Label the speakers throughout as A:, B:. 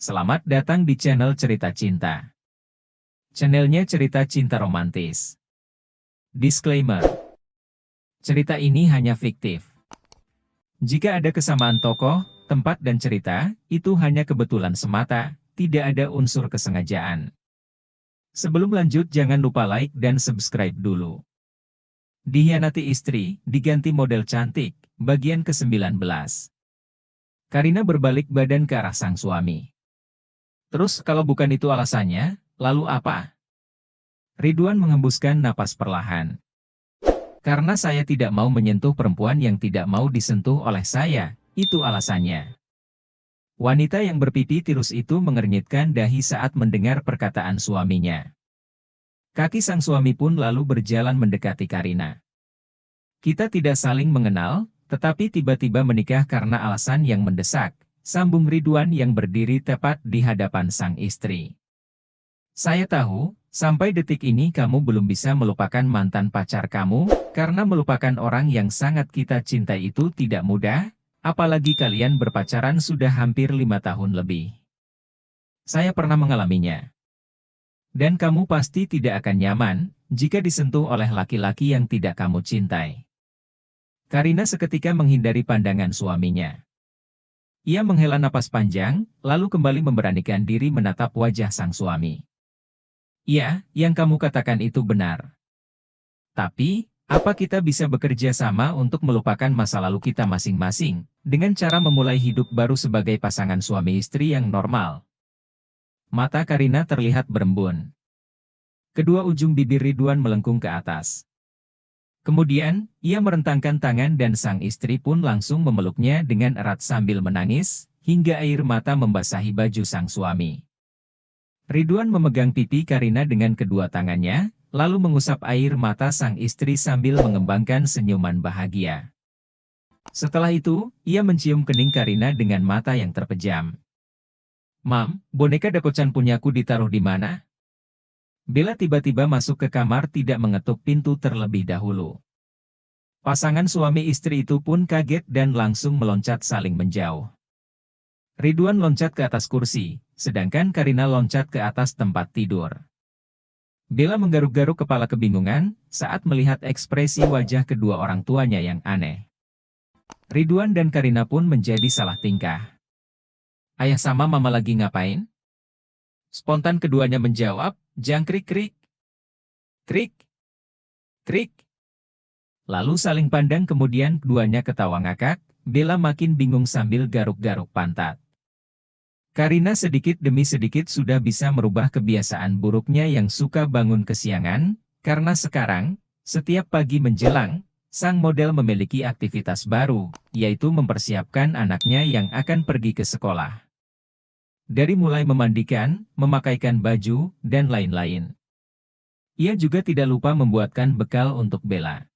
A: Selamat datang di channel Cerita Cinta. Channelnya cerita cinta romantis. Disclaimer. Cerita ini hanya fiktif. Jika ada kesamaan tokoh, tempat dan cerita, itu hanya kebetulan semata, tidak ada unsur kesengajaan. Sebelum lanjut jangan lupa like dan subscribe dulu. Dikhianati istri, diganti model cantik, bagian ke-19. Karina berbalik badan ke arah sang suami. Terus kalau bukan itu alasannya, lalu apa? Ridwan menghembuskan napas perlahan. Karena saya tidak mau menyentuh perempuan yang tidak mau disentuh oleh saya, itu alasannya. Wanita yang berpipi tirus itu mengernyitkan dahi saat mendengar perkataan suaminya. Kaki sang suami pun lalu berjalan mendekati Karina. Kita tidak saling mengenal, tetapi tiba-tiba menikah karena alasan yang mendesak, sambung Ridwan yang berdiri tepat di hadapan sang istri. Saya tahu, sampai detik ini kamu belum bisa melupakan mantan pacar kamu, karena melupakan orang yang sangat kita cintai itu tidak mudah, apalagi kalian berpacaran sudah hampir 5 tahun lebih. Saya pernah mengalaminya. Dan kamu pasti tidak akan nyaman, jika disentuh oleh laki-laki yang tidak kamu cintai. Karina seketika menghindari pandangan suaminya. Ia menghela napas panjang, lalu kembali memberanikan diri menatap wajah sang suami. Iya, yang kamu katakan itu benar. Tapi, apa kita bisa bekerja sama untuk melupakan masa lalu kita masing-masing, dengan cara memulai hidup baru sebagai pasangan suami istri yang normal? Mata Karina terlihat berembun. Kedua ujung bibir Ridwan melengkung ke atas. Kemudian, ia merentangkan tangan dan sang istri pun langsung memeluknya dengan erat sambil menangis, hingga air mata membasahi baju sang suami. Ridwan memegang pipi Karina dengan kedua tangannya, lalu mengusap air mata sang istri sambil mengembangkan senyuman bahagia. Setelah itu, ia mencium kening Karina dengan mata yang terpejam. Mam, boneka Dakocan punyaku ditaruh di mana? Bella tiba-tiba masuk ke kamar tidak mengetuk pintu terlebih dahulu. Pasangan suami istri itu pun kaget dan langsung meloncat saling menjauh. Ridwan loncat ke atas kursi, sedangkan Karina loncat ke atas tempat tidur. Bella menggaruk-garuk kepala kebingungan saat melihat ekspresi wajah kedua orang tuanya yang aneh. Ridwan dan Karina pun menjadi salah tingkah. Ayah sama mama lagi ngapain? Spontan keduanya menjawab, jangkrik-krik. Krik. Krik. Lalu saling pandang kemudian keduanya ketawa ngakak, Bella makin bingung sambil garuk-garuk pantat. Karina sedikit demi sedikit sudah bisa merubah kebiasaan buruknya yang suka bangun kesiangan, karena sekarang, setiap pagi menjelang, sang model memiliki aktivitas baru, yaitu mempersiapkan anaknya yang akan pergi ke sekolah. Dari mulai memandikan, memakaikan baju, dan lain-lain. Ia juga tidak lupa membuatkan bekal untuk Bella.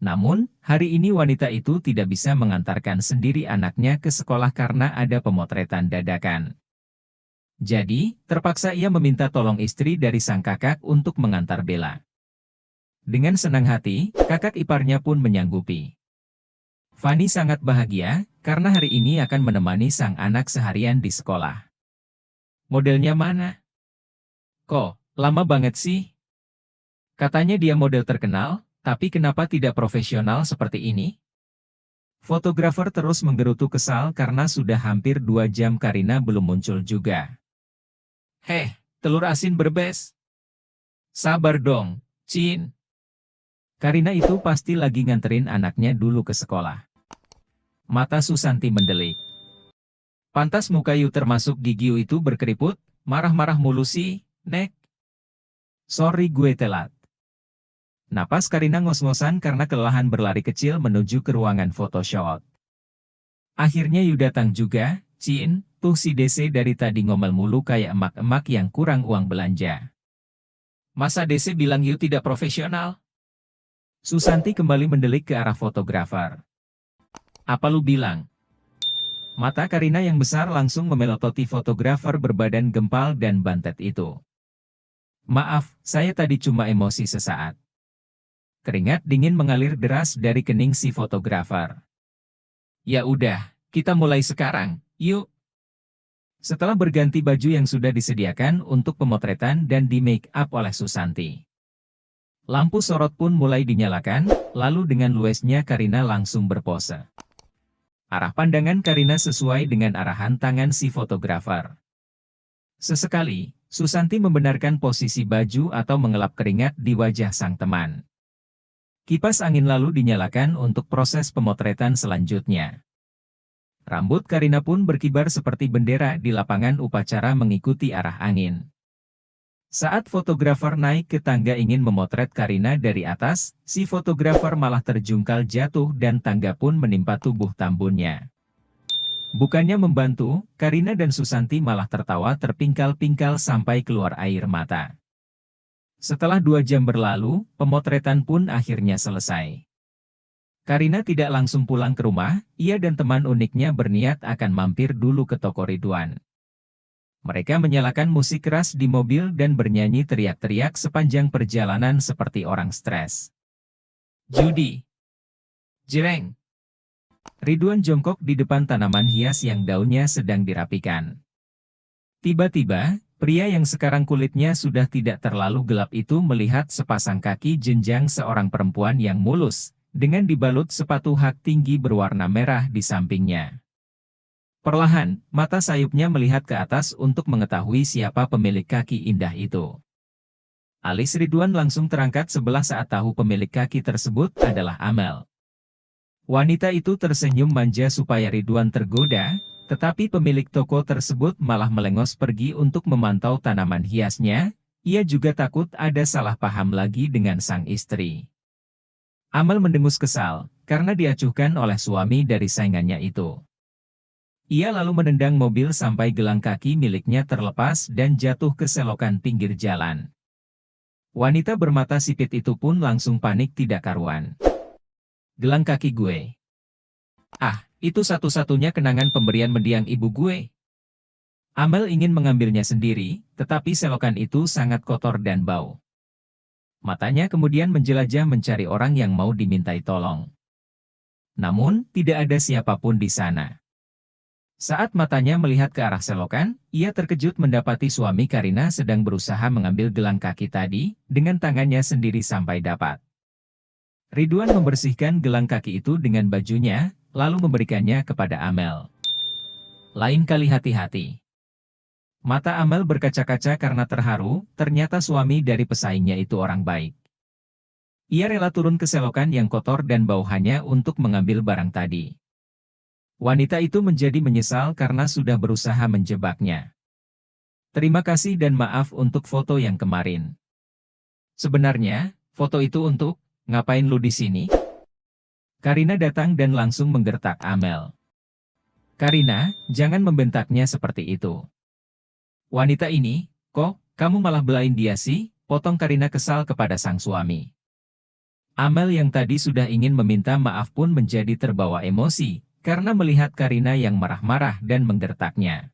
A: Namun, hari ini wanita itu tidak bisa mengantarkan sendiri anaknya ke sekolah karena ada pemotretan dadakan. Jadi, terpaksa ia meminta tolong istri dari sang kakak untuk mengantar Bella. Dengan senang hati, kakak iparnya pun menyanggupi. Fanny sangat bahagia, karena hari ini akan menemani sang anak seharian di sekolah. Modelnya mana? Kok, lama banget sih? Katanya dia model terkenal, tapi kenapa tidak profesional seperti ini? Fotografer terus menggerutu kesal karena sudah hampir 2 jam Karina belum muncul juga. Heh, telur asin berbes. Sabar dong, Cin. Karina itu pasti lagi nganterin anaknya dulu ke sekolah. Mata Susanti mendelik. Pantas muka Yu termasuk gigi Yu itu berkeriput, marah-marah mulu sih, Nek. Sorry gue telat. Napas Karina ngos-ngosan karena kelelahan berlari kecil menuju ke ruangan photoshoot. Akhirnya Yu datang juga, Cin, tuh si DC dari tadi ngomel mulu kayak emak-emak yang kurang uang belanja. Masa DC bilang Yu tidak profesional? Susanti kembali mendelik ke arah fotografer. Apa lu bilang? Mata Karina yang besar langsung memelototi fotografer berbadan gempal dan bantet itu. Maaf, saya tadi cuma emosi sesaat. Keringat dingin mengalir deras dari kening si fotografer. Ya udah, kita mulai sekarang, yuk. Setelah berganti baju yang sudah disediakan untuk pemotretan dan di make up oleh Susanti, lampu sorot pun mulai dinyalakan, lalu dengan luwesnya Karina langsung berpose. Arah pandangan Karina sesuai dengan arahan tangan si fotografer. Sesekali, Susanti membenarkan posisi baju atau mengelap keringat di wajah sang teman. Kipas angin lalu dinyalakan untuk proses pemotretan selanjutnya. Rambut Karina pun berkibar seperti bendera di lapangan upacara mengikuti arah angin. Saat fotografer naik ke tangga ingin memotret Karina dari atas, si fotografer malah terjungkal jatuh dan tangga pun menimpa tubuh tambunnya. Bukannya membantu, Karina dan Susanti malah tertawa terpingkal-pingkal sampai keluar air mata. Setelah 2 jam berlalu, pemotretan pun akhirnya selesai. Karina tidak langsung pulang ke rumah, ia dan teman uniknya berniat akan mampir dulu ke toko Ridwan. Mereka menyalakan musik keras di mobil dan bernyanyi teriak-teriak sepanjang perjalanan seperti orang stres. Judi. Jereng. Ridwan jongkok di depan tanaman hias yang daunnya sedang dirapikan. Tiba-tiba, pria yang sekarang kulitnya sudah tidak terlalu gelap itu melihat sepasang kaki jenjang seorang perempuan yang mulus, dengan dibalut sepatu hak tinggi berwarna merah di sampingnya. Perlahan, mata sayupnya melihat ke atas untuk mengetahui siapa pemilik kaki indah itu. Alis Ridwan langsung terangkat sebelah saat tahu pemilik kaki tersebut adalah Amel. Wanita itu tersenyum manja supaya Ridwan tergoda, tetapi pemilik toko tersebut malah melengos pergi untuk memantau tanaman hiasnya. Ia juga takut ada salah paham lagi dengan sang istri. Amel mendengus kesal, karena diacuhkan oleh suami dari saingannya itu. Ia lalu menendang mobil sampai gelang kaki miliknya terlepas dan jatuh ke selokan pinggir jalan. Wanita bermata sipit itu pun langsung panik tidak karuan. Gelang kaki gue. Ah, itu satu-satunya kenangan pemberian mendiang ibu gue. Amel ingin mengambilnya sendiri, tetapi selokan itu sangat kotor dan bau. Matanya kemudian menjelajah mencari orang yang mau dimintai tolong. Namun, tidak ada siapapun di sana. Saat matanya melihat ke arah selokan, ia terkejut mendapati suami Karina sedang berusaha mengambil gelang kaki tadi, dengan tangannya sendiri sampai dapat. Ridwan membersihkan gelang kaki itu dengan bajunya, lalu memberikannya kepada Amel. Lain kali hati-hati. Mata Amel berkaca-kaca karena terharu, ternyata suami dari pesaingnya itu orang baik. Ia rela turun ke selokan yang kotor dan bau hanya untuk mengambil barang tadi. Wanita itu menjadi menyesal karena sudah berusaha menjebaknya. Terima kasih dan maaf untuk foto yang kemarin. Sebenarnya, foto itu untuk, ngapain lu di sini? Karina datang dan langsung menggertak Amel. Karina, jangan membentaknya seperti itu. Wanita ini, kok, kamu malah belain dia sih? Potong Karina kesal kepada sang suami. Amel yang tadi sudah ingin meminta maaf pun menjadi terbawa emosi, karena melihat Karina yang marah-marah dan menggertaknya.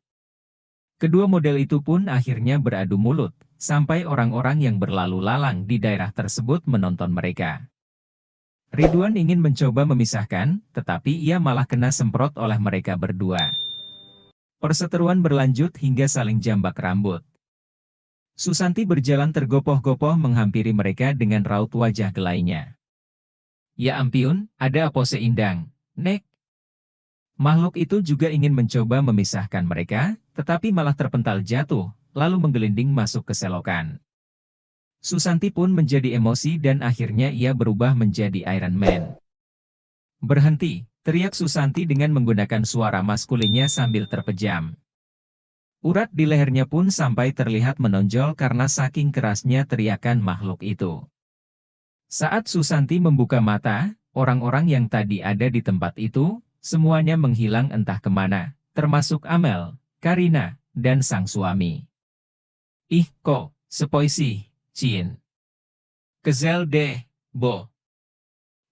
A: Kedua model itu pun akhirnya beradu mulut, sampai orang-orang yang berlalu lalang di daerah tersebut menonton mereka. Ridwan ingin mencoba memisahkan, tetapi ia malah kena semprot oleh mereka berdua. Perseteruan berlanjut hingga saling jambak rambut. Susanti berjalan tergopoh-gopoh menghampiri mereka dengan raut wajah gelainya. Ya ampun, ada apa seindang, Nek? Makhluk itu juga ingin mencoba memisahkan mereka, tetapi malah terpental jatuh, lalu menggelinding masuk ke selokan. Susanti pun menjadi emosi dan akhirnya ia berubah menjadi Iron Man. Berhenti, teriak Susanti dengan menggunakan suara maskulinnya sambil terpejam. Urat di lehernya pun sampai terlihat menonjol karena saking kerasnya teriakan makhluk itu. Saat Susanti membuka mata, orang-orang yang tadi ada di tempat itu, semuanya menghilang entah kemana, termasuk Amel, Karina, dan sang suami. Ih kok, sepoi sih, Cin. Kezel deh, Bo.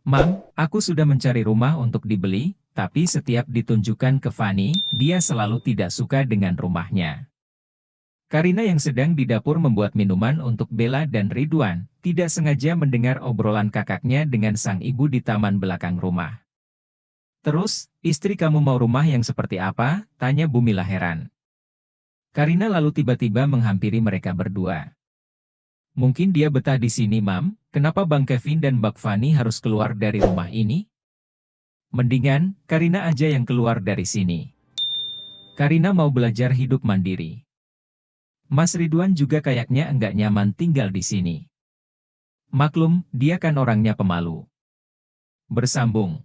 A: Mam, aku sudah mencari rumah untuk dibeli, tapi setiap ditunjukkan ke Fanny, dia selalu tidak suka dengan rumahnya. Karina yang sedang di dapur membuat minuman untuk Bella dan Ridwan, tidak sengaja mendengar obrolan kakaknya dengan sang ibu di taman belakang rumah. Terus, istri kamu mau rumah yang seperti apa? Tanya Bumila heran. Karina lalu tiba-tiba menghampiri mereka berdua. Mungkin dia betah di sini, Mam. Kenapa Bang Kevin dan Bang Fani harus keluar dari rumah ini? Mendingan, Karina aja yang keluar dari sini. Karina mau belajar hidup mandiri. Mas Ridwan juga kayaknya enggak nyaman tinggal di sini. Maklum, dia kan orangnya pemalu. Bersambung.